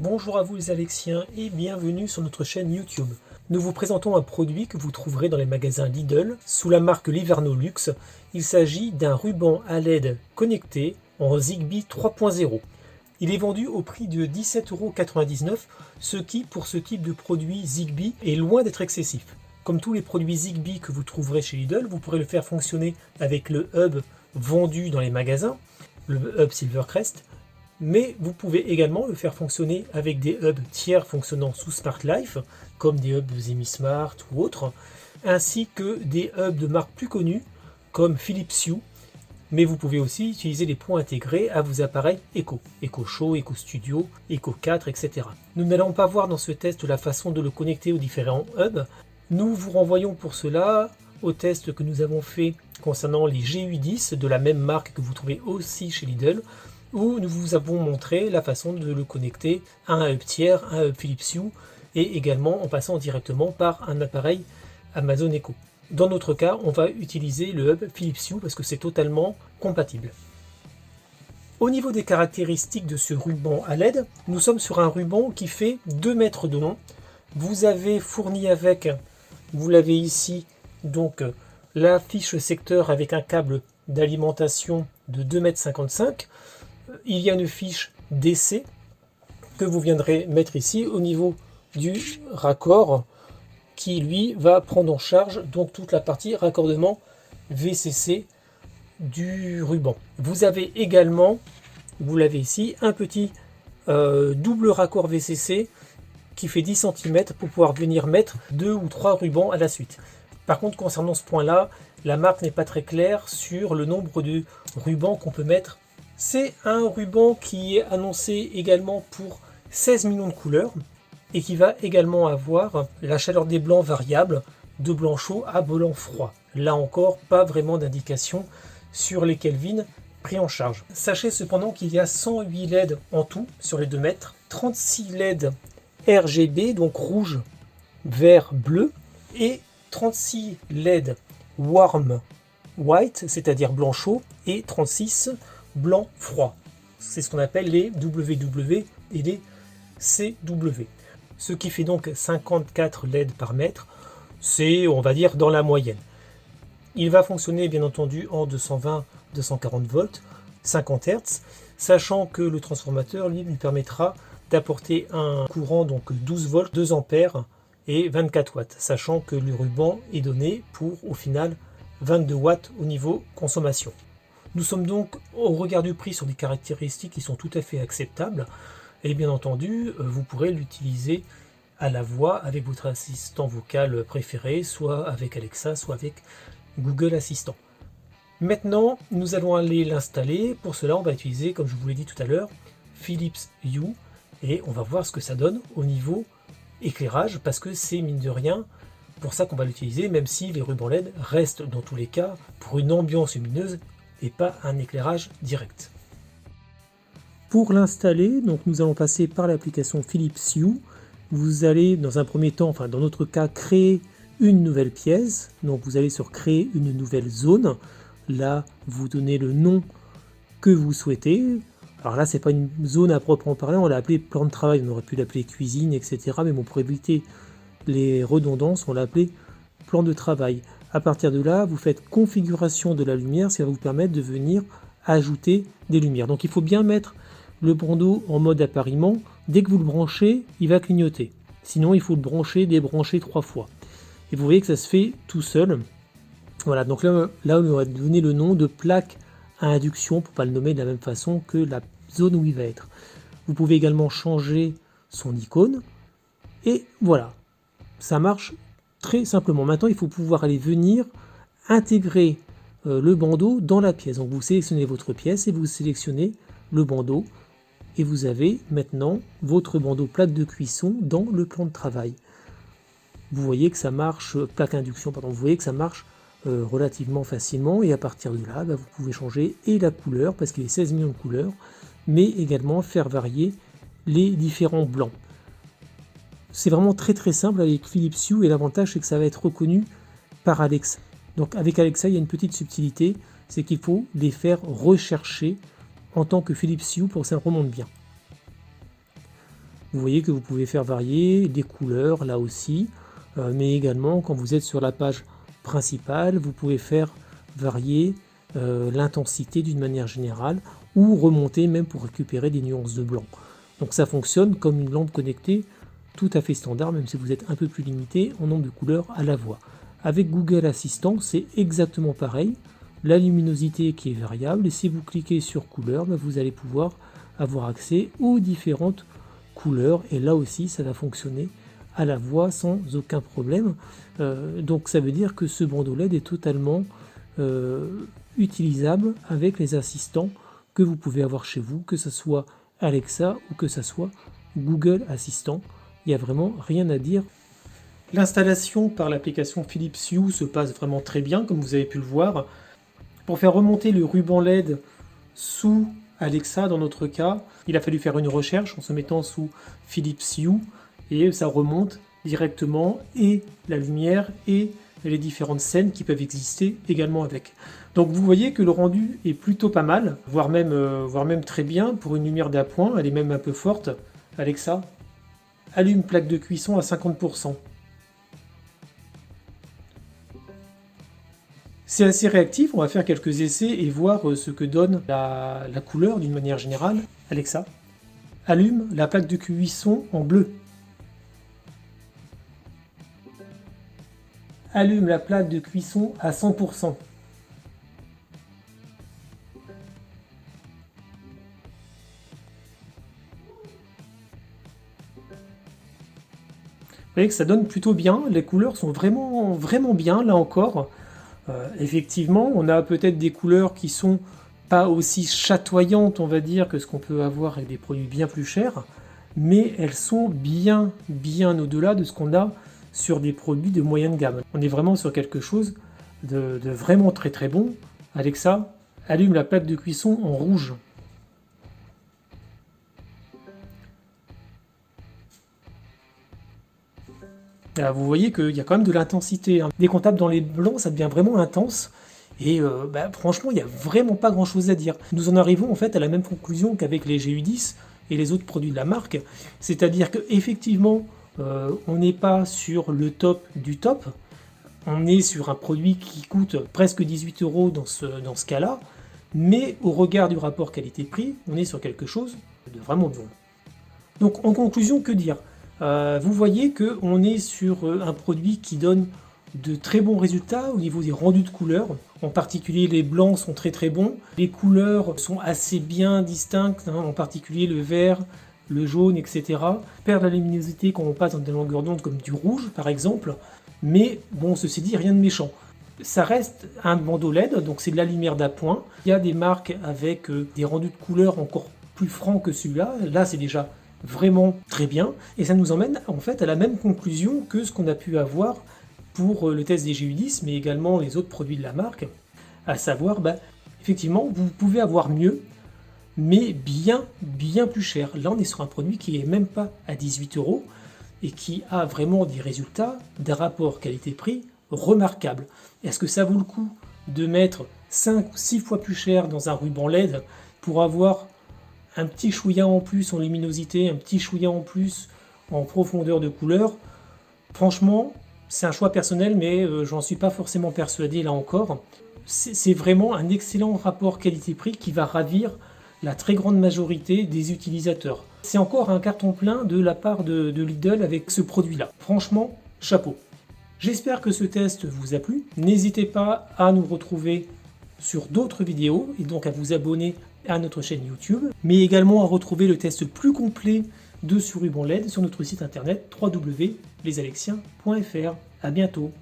Bonjour à vous les Alexiens et bienvenue sur notre chaîne YouTube. Nous vous présentons un produit que vous trouverez dans les magasins Lidl sous la marque Liverno Luxe. Il s'agit d'un ruban à LED connecté en Zigbee 3.0. Il est vendu au prix de 17,99 €, ce qui pour ce type de produit Zigbee est loin d'être excessif. Comme tous les produits Zigbee que vous trouverez chez Lidl, vous pourrez le faire fonctionner avec le hub vendu dans les magasins, le hub Silvercrest. Mais vous pouvez également le faire fonctionner avec des hubs tiers fonctionnant sous Smart Life, comme des hubs ZemiSmart ou autres, ainsi que des hubs de marques plus connues, comme Philips Hue. Mais vous pouvez aussi utiliser les points intégrés à vos appareils Echo, Echo Show, Echo Studio, Echo 4, etc. Nous n'allons pas voir dans ce test la façon de le connecter aux différents hubs. Nous vous renvoyons pour cela au test que nous avons fait concernant les GU10 de la même marque que vous trouvez aussi chez Lidl, où nous vous avons montré la façon de le connecter à un hub tiers, un hub Philips Hue, et également en passant directement par un appareil Amazon Echo. Dans notre cas, on va utiliser le hub Philips Hue parce que c'est totalement compatible. Au niveau des caractéristiques de ce ruban à LED, nous sommes sur un ruban qui fait 2 mètres de long. Vous avez fourni avec, vous l'avez ici, donc la fiche secteur avec un câble d'alimentation de 2,55 m. Il y a une fiche DC que vous viendrez mettre ici au niveau du raccord qui lui va prendre en charge donc toute la partie raccordement VCC du ruban. Vous avez également, vous l'avez ici, un petit double raccord VCC qui fait 10 cm pour pouvoir venir mettre 2 ou 3 rubans à la suite. Par contre, concernant ce point-là, la marque n'est pas très claire sur le nombre de rubans qu'on peut mettre. C'est un ruban qui est annoncé également pour 16 millions de couleurs et qui va également avoir la chaleur des blancs variable de blanc chaud à blanc froid. Là encore, pas vraiment d'indication sur les Kelvin pris en charge. Sachez cependant qu'il y a 108 LED en tout sur les 2 mètres, 36 LED RGB, donc rouge, vert, bleu, et 36 LED warm white, c'est-à-dire blanc chaud, et 36 blanc froid. C'est ce qu'on appelle les WW et les CW. Ce qui fait donc 54 LED par mètre. C'est, on va dire, dans la moyenne. Il va fonctionner bien entendu en 220-240 volts, 50 Hz, sachant que le transformateur lui permettra d'apporter un courant donc 12 volts, 2 ampères et 24 watts, sachant que le ruban est donné pour au final 22 watts au niveau consommation. Nous sommes donc au regard du prix sur des caractéristiques qui sont tout à fait acceptables et bien entendu vous pourrez l'utiliser à la voix avec votre assistant vocal préféré, soit avec Alexa, soit avec Google Assistant. Maintenant nous allons aller l'installer. Pour cela on va utiliser, comme je vous l'ai dit tout à l'heure, Philips Hue et on va voir ce que ça donne au niveau éclairage parce que c'est mine de rien pour ça qu'on va l'utiliser, même si les rubans LED restent dans tous les cas pour une ambiance lumineuse et pas un éclairage direct. Pour l'installer, donc nous allons passer par l'application Philips Hue. Vous allez dans un premier temps, enfin dans notre cas, créer une nouvelle pièce. Donc vous allez sur créer une nouvelle zone. Là, vous donnez le nom que vous souhaitez. Alors là, c'est pas une zone à proprement parler, on l'a appelé plan de travail, on aurait pu l'appeler cuisine, etc. Mais bon, pour éviter les redondances, on l'a appelé plan de travail. À partir de là, vous faites configuration de la lumière, ce qui va vous permettre de venir ajouter des lumières. Donc il faut bien mettre le bandeau en mode appariement. Dès que vous le branchez, il va clignoter. Sinon, il faut le brancher, débrancher 3 fois. Et vous voyez que ça se fait tout seul. Voilà, donc là on va donner le nom de plaque à induction pour ne pas le nommer de la même façon que la zone où il va être. Vous pouvez également changer son icône. Et voilà, ça marche très simplement. Maintenant, il faut pouvoir aller venir intégrer le bandeau dans la pièce. Donc vous sélectionnez votre pièce et vous sélectionnez le bandeau. Et vous avez maintenant votre bandeau plaque de cuisson dans le plan de travail. Vous voyez que ça marche, plaque induction, pardon, vous voyez que ça marche relativement facilement. Et à partir de là, vous pouvez changer et la couleur, parce qu'il y a 16 millions de couleurs, mais également faire varier les différents blancs. C'est vraiment très très simple avec Philips Hue et l'avantage c'est que ça va être reconnu par Alexa. Donc avec Alexa il y a une petite subtilité, c'est qu'il faut les faire rechercher en tant que Philips Hue pour que ça remonte bien. Vous voyez que vous pouvez faire varier des couleurs là aussi, mais également quand vous êtes sur la page principale, vous pouvez faire varier l'intensité d'une manière générale ou remonter même pour récupérer des nuances de blanc. Donc ça fonctionne comme une lampe connectée tout à fait standard, même si vous êtes un peu plus limité en nombre de couleurs à la voix. Avec Google Assistant, c'est exactement pareil. La luminosité qui est variable, et si vous cliquez sur couleur, vous allez pouvoir avoir accès aux différentes couleurs, et là aussi ça va fonctionner à la voix sans aucun problème. Donc ça veut dire que ce bandeau LED est totalement utilisable avec les assistants que vous pouvez avoir chez vous, que ce soit Alexa ou que ce soit Google Assistant. Il n'y a vraiment rien à dire. L'installation par l'application Philips Hue se passe vraiment très bien, comme vous avez pu le voir. Pour faire remonter le ruban LED sous Alexa, dans notre cas, il a fallu faire une recherche en se mettant sous Philips Hue, et ça remonte directement, et la lumière et les différentes scènes qui peuvent exister également avec. Donc vous voyez que le rendu est plutôt pas mal, voire même très bien pour une lumière d'appoint, elle est même un peu forte. Alexa, allume plaque de cuisson à 50%. C'est assez réactif, on va faire quelques essais et voir ce que donne la couleur d'une manière générale. Alexa, allume la plaque de cuisson en bleu. Allume la plaque de cuisson à 100%. Vous voyez que ça donne plutôt bien, les couleurs sont vraiment bien là encore. Effectivement, on a peut-être des couleurs qui sont pas aussi chatoyantes, on va dire, que ce qu'on peut avoir avec des produits bien plus chers, mais elles sont bien au-delà de ce qu'on a sur des produits de moyenne gamme. On est vraiment sur quelque chose de vraiment très bon. Alexa, allume la plaque de cuisson en rouge. Là, vous voyez qu'il y a quand même de l'intensité. Dès qu'on tape dans les blancs, ça devient vraiment intense. Et franchement, il n'y a vraiment pas grand chose à dire. Nous en arrivons en fait à la même conclusion qu'avec les GU10 et les autres produits de la marque. C'est-à-dire qu'effectivement, on n'est pas sur le top du top. On est sur un produit qui coûte presque 18 € dans ce cas-là. Mais au regard du rapport qualité-prix, on est sur quelque chose de vraiment bon. Donc en conclusion, que dire ? Vous voyez qu'on est sur un produit qui donne de très bons résultats au niveau des rendus de couleurs. En particulier, les blancs sont très bons. Les couleurs sont assez bien distinctes, en particulier le vert, le jaune, etc. Perd la luminosité quand on passe dans des longueurs d'onde comme du rouge, par exemple. Mais bon, ceci dit, rien de méchant. Ça reste un bandeau LED, donc c'est de la lumière d'appoint. Il y a des marques avec des rendus de couleurs encore plus francs que celui-là. Là, c'est déjà vraiment très bien, et ça nous emmène en fait à la même conclusion que ce qu'on a pu avoir pour le test des GU10, mais également les autres produits de la marque, à savoir, effectivement, vous pouvez avoir mieux, mais bien plus cher. Là, on est sur un produit qui est même pas à 18 € et qui a vraiment des résultats, des rapports qualité-prix remarquables. Est-ce que ça vaut le coup de mettre 5 ou 6 fois plus cher dans un ruban LED pour avoir un petit chouïa en plus en luminosité, un petit chouïa en plus en profondeur de couleur? Franchement, c'est un choix personnel, mais j'en suis pas forcément persuadé là encore. C'est vraiment un excellent rapport qualité-prix qui va ravir la très grande majorité des utilisateurs. C'est encore un carton plein de la part de Lidl avec ce produit-là. Franchement, chapeau. J'espère que ce test vous a plu. N'hésitez pas à nous retrouver sur d'autres vidéos et donc à vous abonner à notre chaîne YouTube, mais également à retrouver le test plus complet de ce ruban LED sur notre site internet www.lesalexiens.fr. À bientôt.